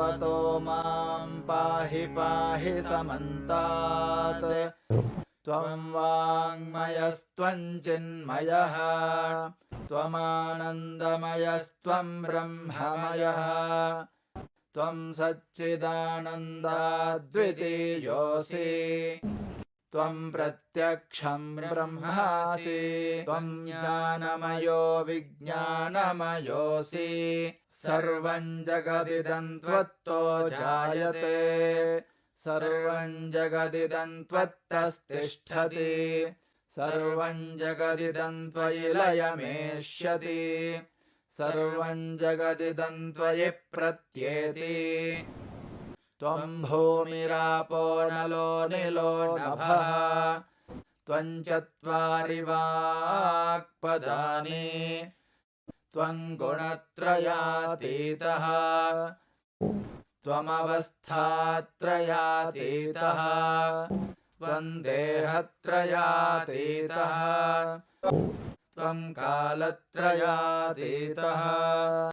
भगवतो मां पाहि पाहि समन्तात् त्वं वाङ्मयस्त्वं चिन्मयः त्वमानन्दमयस्त्वं ब्रह्ममयः त्वं सच्चिदानन्दाद्वितीयोऽसि त्वं प्रत्यक्षं ब्रह्मासि त्वं ज्ञानमयो विज्ञानमयोऽसि सर्वं जगदिदं त्वत्तो जायते सर्वं जगदिदं त्वत्तस्तिष्ठति सर्वं जगदिदं त्वयि लयमेष्यति सर्वं जगदिदं त्वयि प्रत्येति त्वं भूमिरापो नलो निलो नभः त्वं चत्वारि वाक्पदानि त्वं गुणत्रयातीतः त्वमवस्थात्रयातीतः त्वं देहत्रयातीतः त्वं कालत्रयातीतः